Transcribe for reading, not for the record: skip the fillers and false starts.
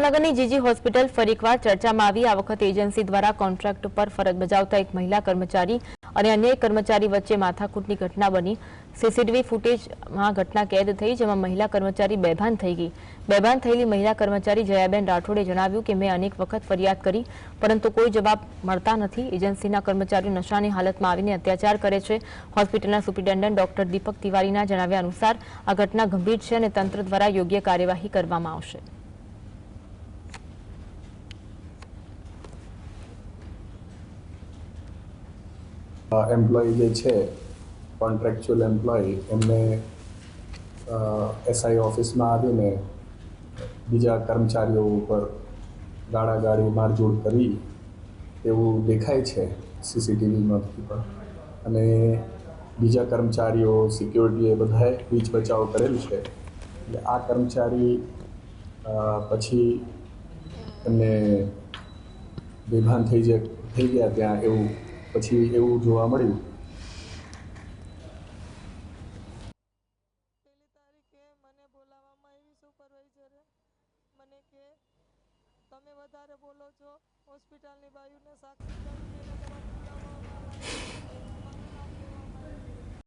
જામનગરની જીજી હોસ્પિટલ ફરી એકવાર ચર્ચામાં આવી। આ વખતે એજન્સી દ્વારા કોન્ટ્રાક્ટ પર ફરજ બજાવતા એક મહિલા કર્મચારી અને અન્ય એક કર્મચારી વચ્ચે માથાકૂટની ઘટના બની। સીસીટીવી ફૂટેજમાં ઘટના કેદ થઈ, જેમાં મહિલા કર્મચારી બેભાન થઈ ગઈ। બેભાન થયેલી મહિલા કર્મચારી જયાબેન રાઠોડે જણાવ્યું કે મેં અનેક વખત ફરિયાદ કરી, પરંતુ કોઈ જવાબ મળતા નથી। એજન્સીના કર્મચારીઓ નશાની હાલતમાં આવીને અત્યાચાર કરે છે। હોસ્પિટલના સુપ્રિન્ટેન્ડન્ટ ડોક્ટર દીપક તિવારીના જણાવ્યા અનુસાર આ ઘટના ગંભીર છે અને તંત્ર દ્વારા યોગ્ય કાર્યવાહી કરવામાં આવશે। एम्प्लॉय जे छे कॉन्ट्रेक्चुअल एम्प्लॉय एमने एसआई ऑफिस में आवीने बीजा कर्मचारीओ पर गाड़ागाड़ी मारझूड़ करी एवं देखाय छे सीसीटीवी मांथी पण। अने बीजा कर्मचारीओ सिक्योरिटीए बधाए बीच बचाव करेल छे। એટલે આ કર્મચારી પછી એમને બેભાન થઈ ગયા ત્યાં એવું પછી એવું જોવા મળ્યું। પહેલી તારીખે મને બોલાવવામાં આવી સુપરવાઇઝરે મને કે તમે વધારે બોલો છો, હોસ્પિટલની બાયુને સાક્ષી કરીને તમારે બોલાવવામાં આવ્યા